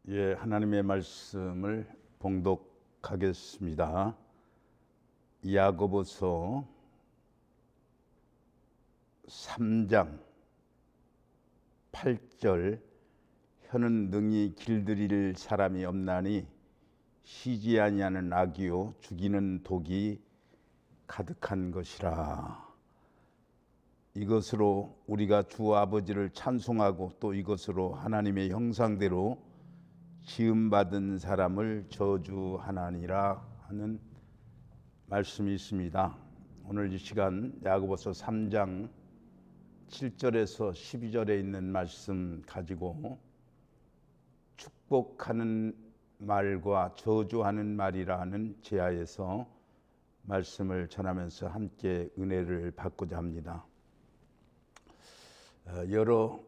예, 하나님의 말씀을 봉독하겠습니다. 야고보서 3장 8절 혀는 능히 길들일 사람이 없나니 쉬지 아니하는 악이요 죽이는 독이 가득한 것이라. 이것으로 우리가 주 아버지를 찬송하고 또 이것으로 하나님의 형상대로 지음받은 사람을 저주하나니라 하는 말씀이 있습니다. 오늘 이 시간 야고보서 3장 7절에서 12절에 있는 말씀 가지고 축복하는 말과 저주하는 말이라는 제하에서 말씀을 전하면서 함께 은혜를 받고자 합니다. 여러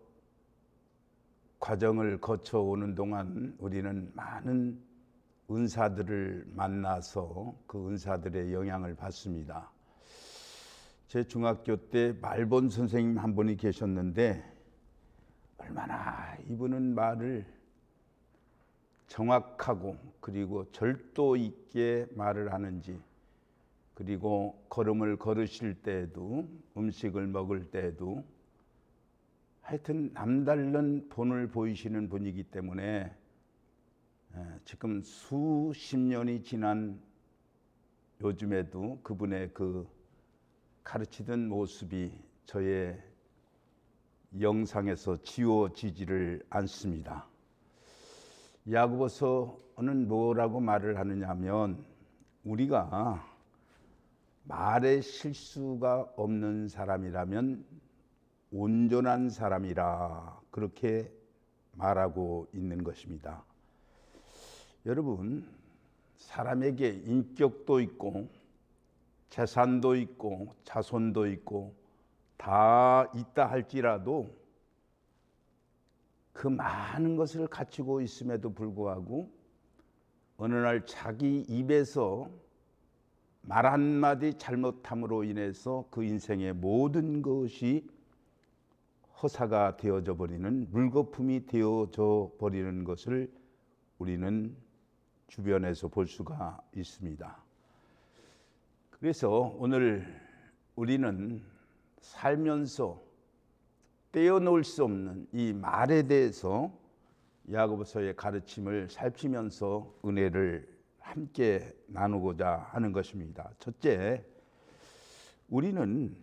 과정을 거쳐오는 동안 우리는 많은 은사들을 만나서 그 은사들의 영향을 받습니다. 제 중학교 때 말본 선생님 한 분이 계셨는데 얼마나 이분은 말을 정확하고 그리고 절도 있게 말을 하는지, 그리고 걸음을 걸으실 때에도 음식을 먹을 때에도 하여튼 남다른 본을 보이시는 분이기 때문에 지금 수십 년이 지난 요즘에도 그분의 그 가르치던 모습이 저의 영상에서 지워지지를 않습니다. 야고보서는 뭐라고 말을 하느냐 하면 우리가 말에 실수가 없는 사람이라면 온전한 사람이라 그렇게 말하고 있는 것입니다. 여러분, 사람에게 인격도 있고 재산도 있고 자손도 있고 다 있다 할지라도 그 많은 것을 갖추고 있음에도 불구하고 어느 날 자기 입에서 말 한마디 잘못함으로 인해서 그 인생의 모든 것이 허사가 되어져 버리는, 물거품이 되어져 버리는 것을 우리는 주변에서 볼 수가 있습니다. 그래서 오늘 우리는 살면서 떼어놓을 수 없는 이 말에 대해서 야고보서의 가르침을 살피면서 은혜를 함께 나누고자 하는 것입니다. 첫째, 우리는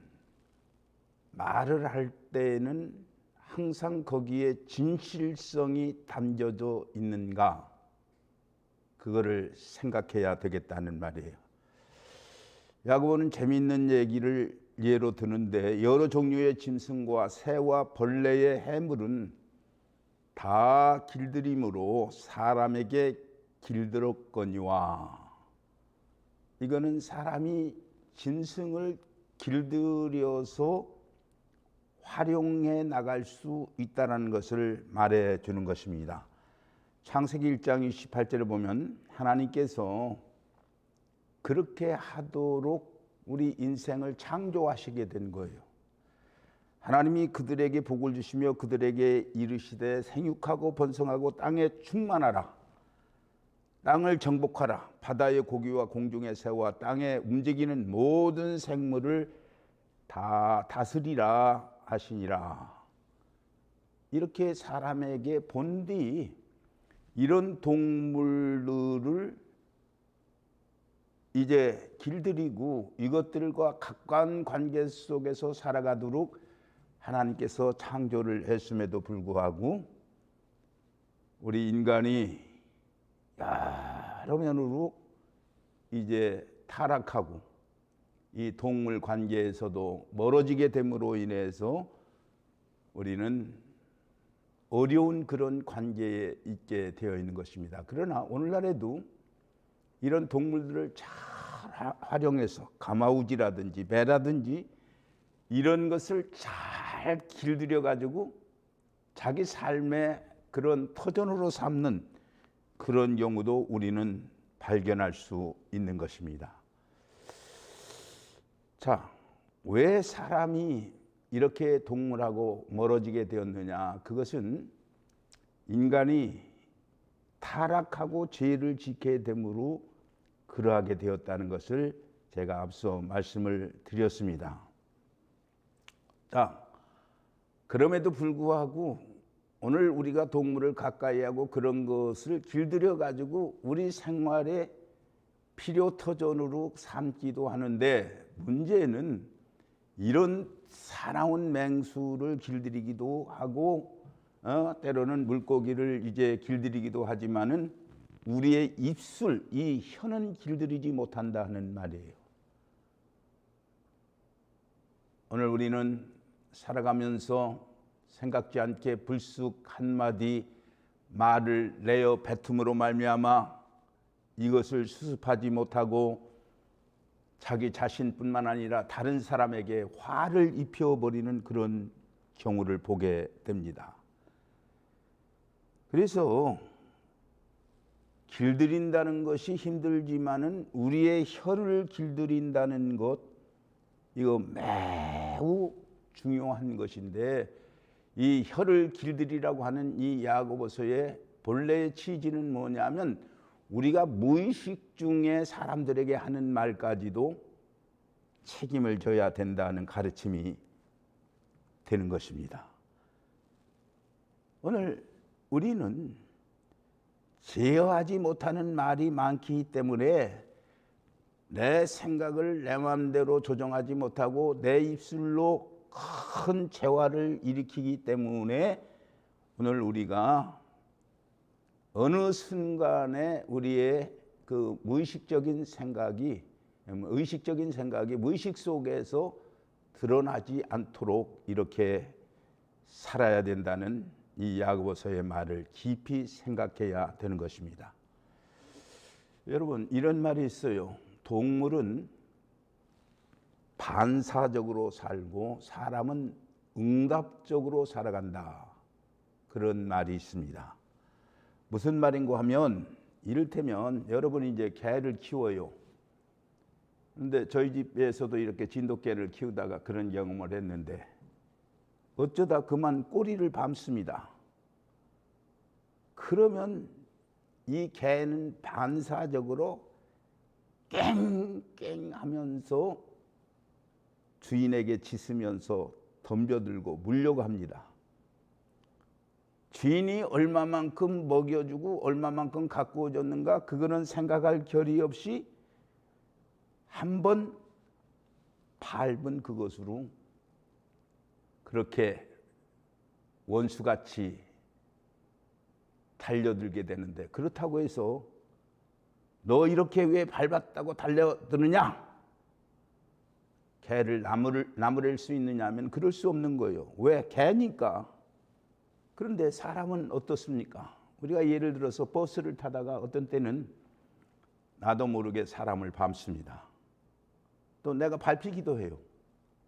말을 할 때에는 항상 거기에 진실성이 담겨져 있는가, 그거를 생각해야 되겠다는 말이에요. 야고보는 재미있는 얘기를 예로 드는데 여러 종류의 짐승과 새와 벌레의 해물은 다 길들임으로 사람에게 길들었거니와. 이거는 사람이 짐승을 길들여서 활용해 나갈 수 있다는 것을 말해 주는 것입니다. 창세기 1장 28절에 보면 하나님께서 그렇게 하도록 우리 인생을 창조하시게 된 거예요. 하나님이 그들에게 복을 주시며 그들에게 이르시되 생육하고 번성하고 땅에 충만하라, 땅을 정복하라, 바다의 고기와 공중의 새와 땅에 움직이는 모든 생물을 다 다스리라 하시니라. 이렇게 사람에게 본 뒤 이런 동물들을 이제 길들이고 이것들과 가까운 관계 속에서 살아가도록 하나님께서 창조를 했음에도 불구하고 우리 인간이 여러 면으로 이제 타락하고 이 동물 관계에서도 멀어지게 됨으로 인해서 우리는 어려운 그런 관계에 있게 되어 있는 것입니다. 그러나 오늘날에도 이런 동물들을 잘 활용해서 가마우지라든지 배라든지 이런 것을 잘 길들여 가지고 자기 삶의 그런 터전으로 삼는 그런 경우도 우리는 발견할 수 있는 것입니다. 자, 왜 사람이 이렇게 동물하고 멀어지게 되었느냐? 그것은 인간이 타락하고 죄를 지게 되므로 그러하게 되었다는 것을 제가 앞서 말씀을 드렸습니다. 자, 그럼에도 불구하고 오늘 우리가 동물을 가까이 하고 그런 것을 길들여 가지고 우리 생활에 필요 터전으로 삼기도 하는데, 문제는 이런 사나운 맹수를 길들이기도 하고 때로는 물고기를 이제 길들이기도 하지만은 우리의 입술, 이 혀는 길들이지 못한다 하는 말이에요. 오늘 우리는 살아가면서 생각지 않게 불쑥 한마디 말을 내어 뱉음으로 말미암아 이것을 수습하지 못하고 자기 자신뿐만 아니라 다른 사람에게 화를 입혀버리는 그런 경우를 보게 됩니다. 그래서 길들인다는 것이 힘들지만은 우리의 혀를 길들인다는 것, 이거 매우 중요한 것인데, 이 혀를 길들이라고 하는 이 야고보서의 본래의 취지는 뭐냐면 우리가 무의식 중에 사람들에게 하는 말까지도 책임을 져야 된다는 가르침이 되는 것입니다. 오늘 우리는 제어하지 못하는 말이 많기 때문에 내 생각을 내 마음대로 조정하지 못하고 내 입술로 큰 재화를 일으키기 때문에 오늘 우리가 어느 순간에 우리의 그 무의식적인 생각이 무의식 속에서 드러나지 않도록 이렇게 살아야 된다는 이 야고보서의 말을 깊이 생각해야 되는 것입니다. 여러분, 이런 말이 있어요. 동물은 반사적으로 살고 사람은 응답적으로 살아간다. 그런 말이 있습니다. 무슨 말인가 하면, 이를테면 여러분이 이제 개를 키워요. 근데 저희 집에서도 이렇게 진돗개를 키우다가 그런 경험을 했는데, 어쩌다 그만 꼬리를 밟습니다. 그러면 이 개는 반사적으로 깽깽 하면서 주인에게 짖으면서 덤벼들고 물려고 합니다. 주인이 얼마만큼 먹여주고 얼마만큼 갖고 줬는가, 그거는 생각할 겨리 없이 한번 밟은 그것으로 그렇게 원수같이 달려들게 되는데, 그렇다고 해서 너 이렇게 왜 밟았다고 달려드느냐, 개를 나무랄 수 있느냐 하면 그럴 수 없는 거예요. 왜? 개니까. 그런데 사람은 어떻습니까? 우리가 예를 들어서 버스를 타다가 어떤 때는 나도 모르게 사람을 밟습니다. 또 내가 밟히기도 해요.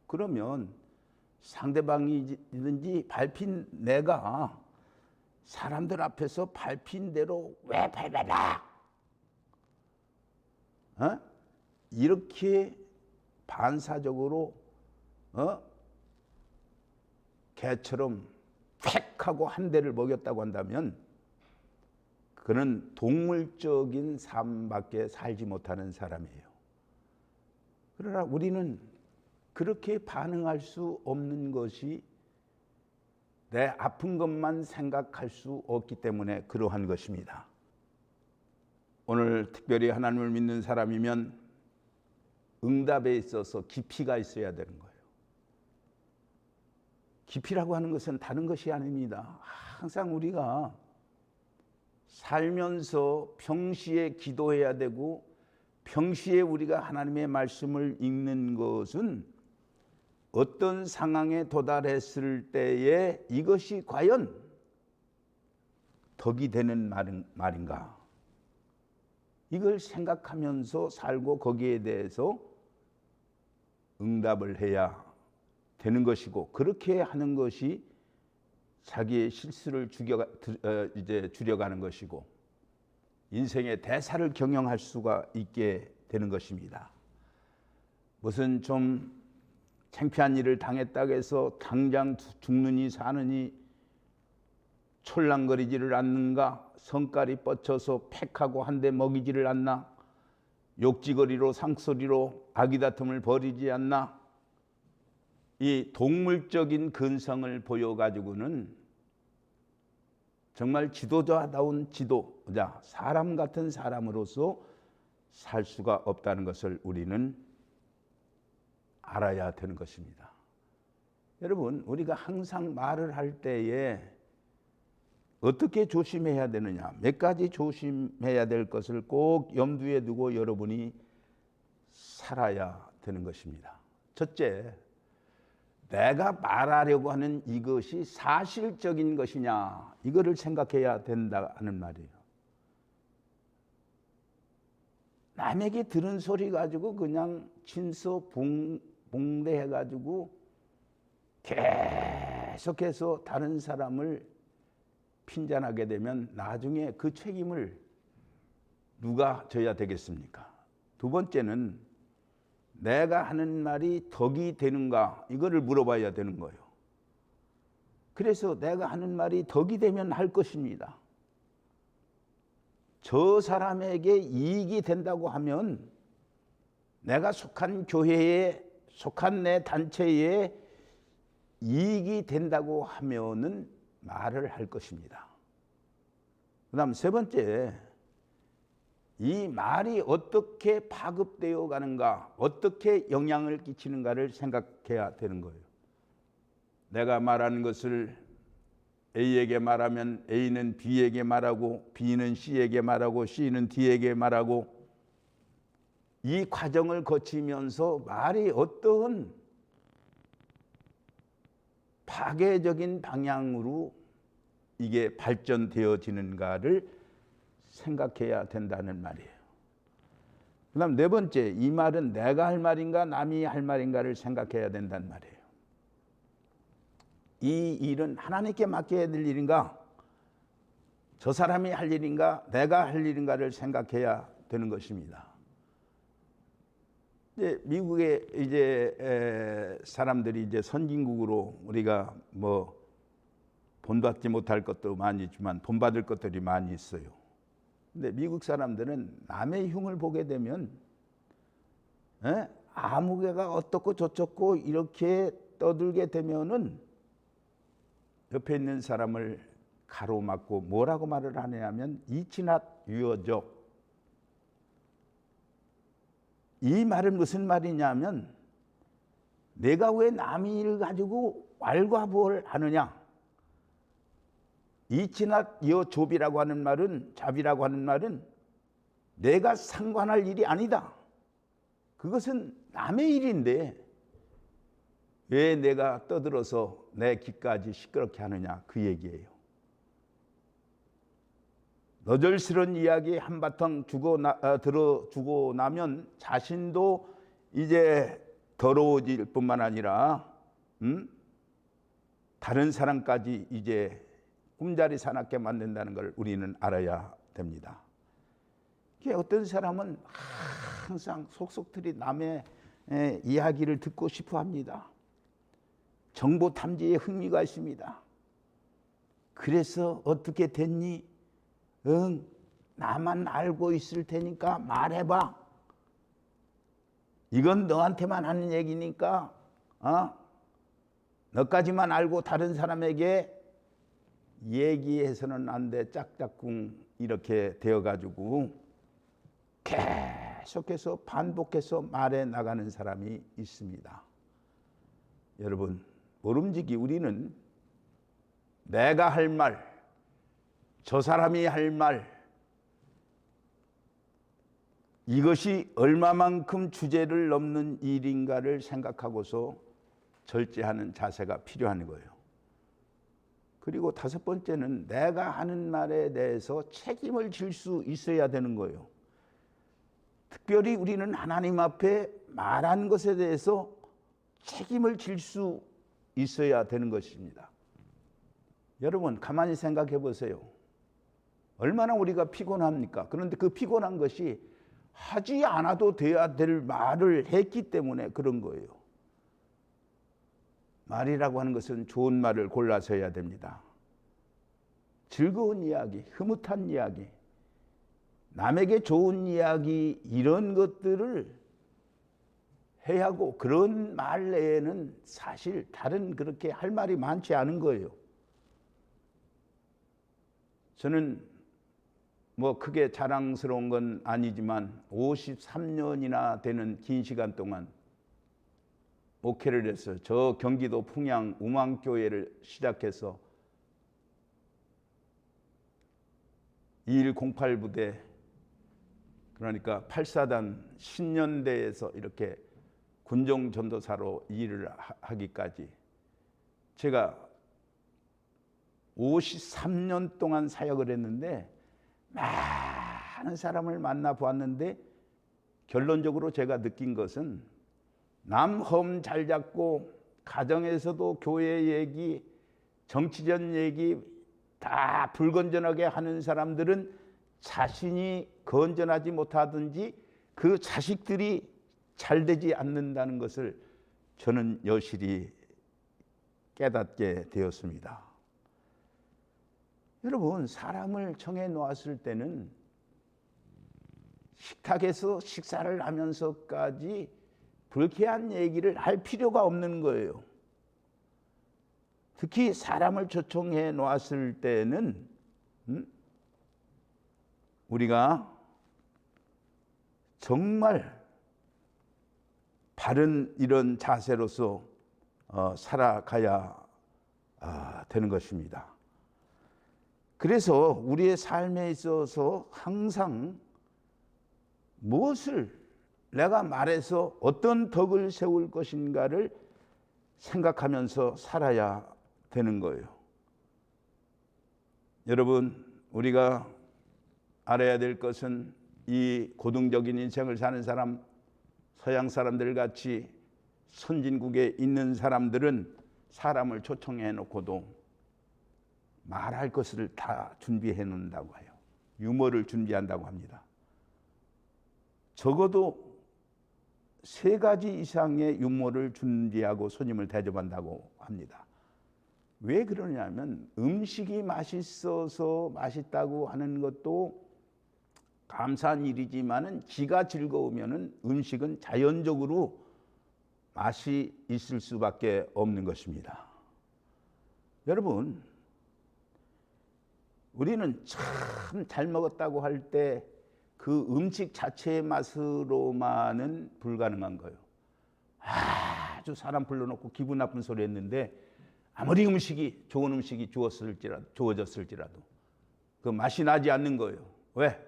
그러면 상대방이든지 밟힌 내가 사람들 앞에서 밟힌 대로 왜 밟아라? 이렇게 반사적으로 개처럼 팩 하고 한 대를 먹였다고 한다면 그는 동물적인 삶밖에 살지 못하는 사람이에요. 그러나 우리는 그렇게 반응할 수 없는 것이 내 아픈 것만 생각할 수 없기 때문에 그러한 것입니다. 오늘 특별히 하나님을 믿는 사람이면 응답에 있어서 깊이가 있어야 되는 거예요. 깊이라고 하는 것은 다른 것이 아닙니다. 항상 우리가 살면서 평시에 기도해야 되고 평시에 우리가 하나님의 말씀을 읽는 것은 어떤 상황에 도달했을 때에 이것이 과연 덕이 되는 말인가, 이걸 생각하면서 살고 거기에 대해서 응답을 해야 되는 것이고, 그렇게 하는 것이 자기의 실수를 줄여가는 것이고 인생의 대사를 경영할 수가 있게 되는 것입니다. 무슨 좀 창피한 일을 당했다고 해서 당장 죽느니 사느니 촐랑거리지를 않는가? 성깔이 뻗쳐서 팩하고 한 대 먹이지를 않나? 욕지거리로 상소리로 아기다툼을 벌이지 않나? 이 동물적인 근성을 보여가지고는 정말 지도자다운 지도자, 사람 같은 사람으로서 살 수가 없다는 것을 우리는 알아야 되는 것입니다. 여러분, 우리가 항상 말을 할 때에 어떻게 조심해야 되느냐, 몇 가지 조심해야 될 것을 꼭 염두에 두고 여러분이 살아야 되는 것입니다. 첫째, 내가 말하려고 하는 이것이 사실적인 것이냐, 이거를 생각해야 된다는 말이에요. 남에게 들은 소리 가지고 그냥 진서봉대해 가지고 계속해서 다른 사람을 핀잔하게 되면 나중에 그 책임을 누가 져야 되겠습니까? 두 번째는 내가 하는 말이 덕이 되는가, 이거를 물어봐야 되는 거예요. 그래서 내가 하는 말이 덕이 되면 할 것입니다. 저 사람에게 이익이 된다고 하면 내가 속한 교회에, 속한 내 단체에 이익이 된다고 하면은 말을 할 것입니다. 그 다음 세 번째, 이 말이 어떻게 파급되어 가는가, 어떻게 영향을 끼치는가를 생각해야 되는 거예요. 내가 말하는 것을 A에게 말하면 A는 B에게 말하고, B는 C에게 말하고, C는 D에게 말하고, 이 과정을 거치면서 말이 어떤 파괴적인 방향으로 이게 발전되어지는가를 생각해야 된다는 말이에요. 그 다음 네 번째, 이 말은 내가 할 말인가 남이 할 말인가를 생각해야 된다는 말이에요. 이 일은 하나님께 맡겨야 될 일인가, 저 사람이 할 일인가, 내가 할 일인가를 생각해야 되는 것입니다. 이제 미국의 이제 사람들이 이제 선진국으로 우리가 뭐 본받지 못할 것도 많이 있지만 본받을 것들이 많이 있어요. 근데 미국 사람들은 남의 흉을 보게 되면 아무개가 어떻고 저쩌고 이렇게 떠들게 되면은 옆에 있는 사람을 가로막고 뭐라고 말을 하냐면 It's not your job. 이 말은 무슨 말이냐면 내가 왜 남의 일을 가지고 왈가부를 하느냐. It's not your job이라고 하는 말은, 잡이라고 하는 말은 내가 상관할 일이 아니다. 그것은 남의 일인데 왜 내가 떠들어서 내 귀까지 시끄럽게 하느냐, 그 얘기예요. 너절스러운 이야기 한바탕 들어주고 나면 자신도 이제 더러워질 뿐만 아니라 다른 사람까지 이제 꿈자리 사납게 만든다는 걸 우리는 알아야 됩니다. 어떤 사람은 항상 속속들이 남의 이야기를 듣고 싶어 합니다. 정보 탐지에 흥미가 있습니다. 그래서 어떻게 됐니? 응, 나만 알고 있을 테니까 말해봐. 이건 너한테만 하는 얘기니까 너까지만 알고 다른 사람에게 얘기해서는 안 돼. 짝짝꿍 이렇게 되어가지고 계속해서 반복해서 말해 나가는 사람이 있습니다. 여러분, 모름지기 우리는 내가 할 말, 저 사람이 할 말, 이것이 얼마만큼 주제를 넘는 일인가를 생각하고서 절제하는 자세가 필요한 거예요. 그리고 다섯 번째는 내가 하는 말에 대해서 책임을 질 수 있어야 되는 거예요. 특별히 우리는 하나님 앞에 말한 것에 대해서 책임을 질 수 있어야 되는 것입니다. 여러분, 가만히 생각해 보세요. 얼마나 우리가 피곤합니까? 그런데 그 피곤한 것이 하지 않아도 돼야 될 말을 했기 때문에 그런 거예요. 말이라고 하는 것은 좋은 말을 골라서 해야 됩니다. 즐거운 이야기, 흐뭇한 이야기, 남에게 좋은 이야기 이런 것들을 해야 하고 그런 말 외에는 사실 다른 그렇게 할 말이 많지 않은 거예요. 저는 뭐 크게 자랑스러운 건 아니지만 53년이나 되는 긴 시간 동안 목회를 했어요. 저 경기도 풍양 우망교회를 시작해서 2108 부대, 그러니까 8사단 신년대에서 이렇게 군종 전도사로 일을 하기까지 제가 53년 동안 사역을 했는데 많은 사람을 만나 보았는데 결론적으로 제가 느낀 것은 남 험 잘 잡고 가정에서도 교회 얘기, 정치전 얘기 다 불건전하게 하는 사람들은 자신이 건전하지 못하든지 그 자식들이 잘 되지 않는다는 것을 저는 여실히 깨닫게 되었습니다. 여러분, 사람을 정해 놓았을 때는 식탁에서 식사를 하면서까지 불쾌한 얘기를 할 필요가 없는 거예요. 특히 사람을 초청해 놓았을 때는 우리가 정말 바른 이런 자세로서 살아가야 되는 것입니다. 그래서 우리의 삶에 있어서 항상 무엇을 내가 말해서 어떤 덕을 세울 것인가를 생각하면서 살아야 되는 거예요. 여러분, 우리가 알아야 될 것은 이 고등적인 인생을 사는 사람, 서양 사람들 같이 선진국에 있는 사람들은 사람을 초청해 놓고도 말할 것을 다 준비해 놓는다고 해요. 유머를 준비한다고 합니다. 적어도 3가지 이상의 유머를 준비하고 손님을 대접한다고 합니다. 왜 그러냐면 음식이 맛있어서 맛있다고 하는 것도 감사한 일이지만은 지가 즐거우면은 음식은 자연적으로 맛이 있을 수밖에 없는 것입니다. 여러분, 우리는 참 잘 먹었다고 할 때 그 음식 자체의 맛으로만은 불가능한 거예요. 아주 사람 불러놓고 기분 나쁜 소리 했는데 아무리 좋은 음식이 주어졌을지라도 그 맛이 나지 않는 거예요. 왜?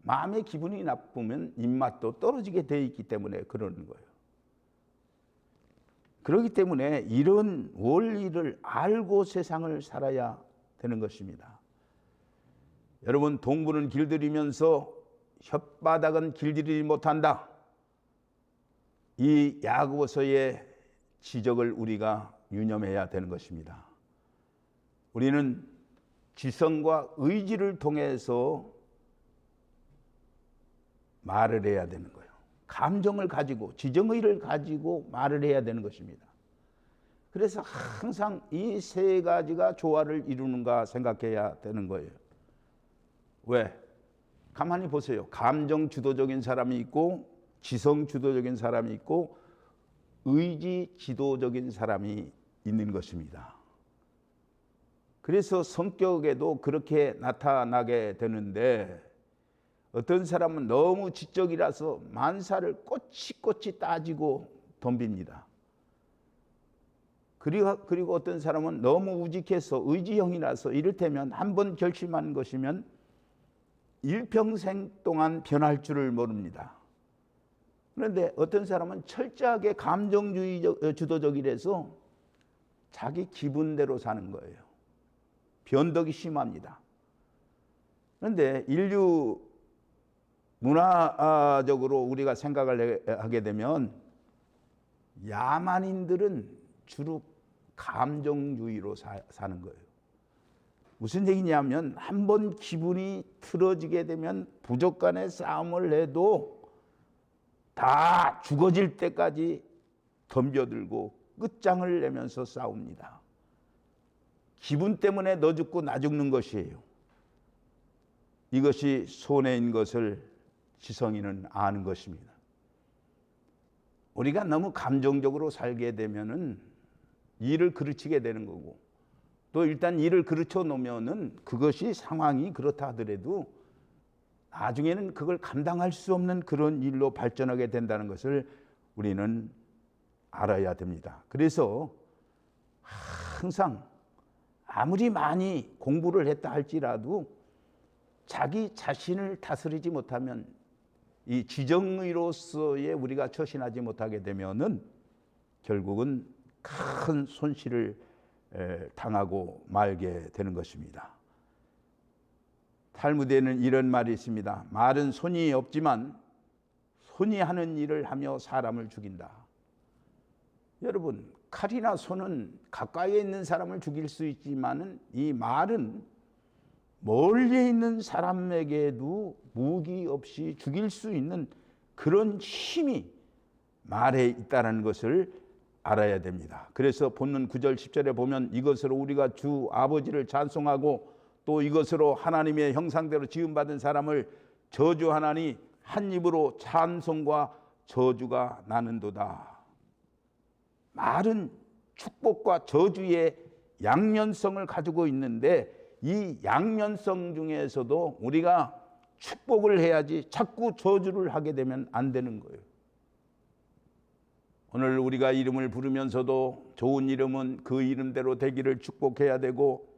마음의 기분이 나쁘면 입맛도 떨어지게 돼 있기 때문에 그러는 거예요. 그렇기 때문에 이런 원리를 알고 세상을 살아야 되는 것입니다. 여러분, 동부는 길들이면서 혓바닥은 길들이지 못한다. 이 야고보서의 지적을 우리가 유념해야 되는 것입니다. 우리는 지성과 의지를 통해서 말을 해야 되는 거예요. 감정을 가지고 지정의를 가지고 말을 해야 되는 것입니다. 그래서 항상 이 3가지가 조화를 이루는가 생각해야 되는 거예요. 왜? 가만히 보세요. 감정 주도적인 사람이 있고 지성 주도적인 사람이 있고 의지 지도적인 사람이 있는 것입니다. 그래서 성격에도 그렇게 나타나게 되는데 어떤 사람은 너무 지적이라서 만사를 꼬치꼬치 따지고 덤빕니다. 그리고 어떤 사람은 너무 우직해서 의지형이라서 이를테면 한번 결심한 것이면 일평생 동안 변할 줄을 모릅니다. 그런데 어떤 사람은 철저하게 감정주의 주도적이라서 자기 기분대로 사는 거예요. 변덕이 심합니다. 그런데 인류 문화적으로 우리가 생각을 하게 되면 야만인들은 주로 감정주의로 사는 거예요. 무슨 얘기냐면 한번 기분이 틀어지게 되면 부족 간의 싸움을 해도 다 죽어질 때까지 덤벼들고 끝장을 내면서 싸웁니다. 기분 때문에 너 죽고 나 죽는 것이에요. 이것이 손해인 것을 지성인은 아는 것입니다. 우리가 너무 감정적으로 살게 되면은 일을 그르치게 되는 거고, 또 일단 일을 그르쳐 놓으면은 그것이 상황이 그렇다 하더라도 나중에는 그걸 감당할 수 없는 그런 일로 발전하게 된다는 것을 우리는 알아야 됩니다. 그래서 항상 아무리 많이 공부를 했다 할지라도 자기 자신을 다스리지 못하면, 이 지정의로서의 우리가 처신하지 못하게 되면은 결국은 큰 손실을 당하고 말게 되는 것입니다. 탈무드에는 이런 말이 있습니다. 말은 손이 없지만 손이 하는 일을 하며 사람을 죽인다. 여러분, 칼이나 손은 가까이에 있는 사람을 죽일 수 있지만은 이 말은 멀리 있는 사람에게도 무기 없이 죽일 수 있는 그런 힘이 말에 있다는 것을 알아야 됩니다. 그래서 본문 9절 10절에 보면 이것으로 우리가 주 아버지를 찬송하고 또 이것으로 하나님의 형상대로 지음받은 사람을 저주하나니 한 입으로 찬송과 저주가 나는도다. 말은 축복과 저주의 양면성을 가지고 있는데 이 양면성 중에서도 우리가 축복을 해야지 자꾸 저주를 하게 되면 안 되는 거예요. 오늘 우리가 이름을 부르면서도 좋은 이름은 그 이름대로 되기를 축복해야 되고,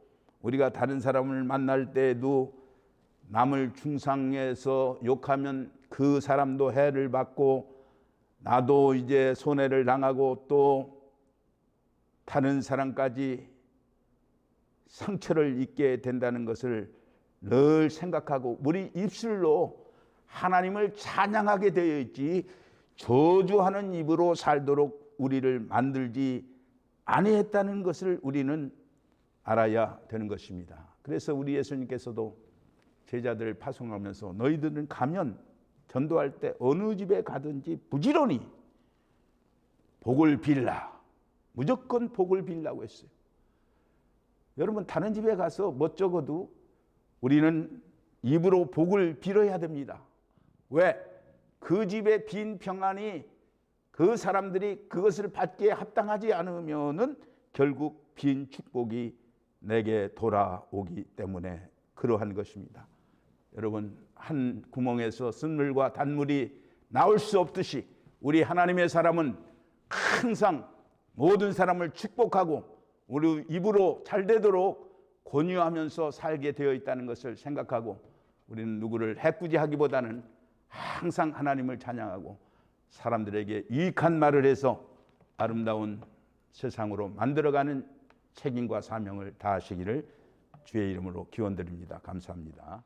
우리가 다른 사람을 만날 때에도 남을 중상해서 욕하면 그 사람도 해를 받고 나도 이제 손해를 당하고 또 다른 사람까지 상처를 입게 된다는 것을 늘 생각하고 우리 입술로 하나님을 찬양하게 되어 있지 저주하는 입으로 살도록 우리를 만들지 아니했다는 것을 우리는 알아야 되는 것입니다. 그래서 우리 예수님께서도 제자들 파송하면서 너희들은 가면 전도할 때 어느 집에 가든지 부지런히 복을 빌라, 무조건 복을 빌라고 했어요. 여러분, 다른 집에 가서 못 적어도 우리는 입으로 복을 빌어야 됩니다. 왜? 그 집의 빈 평안이 그 사람들이 그것을 받기에 합당하지 않으면은 결국 빈 축복이 내게 돌아오기 때문에 그러한 것입니다. 여러분, 한 구멍에서 쓴물과 단물이 나올 수 없듯이 우리 하나님의 사람은 항상 모든 사람을 축복하고 우리 입으로 잘 되도록 권유하면서 살게 되어 있다는 것을 생각하고 우리는 누구를 해꾸지하기보다는 항상 하나님을 찬양하고 사람들에게 유익한 말을 해서 아름다운 세상으로 만들어가는 책임과 사명을 다하시기를 주의 이름으로 기원드립니다. 감사합니다.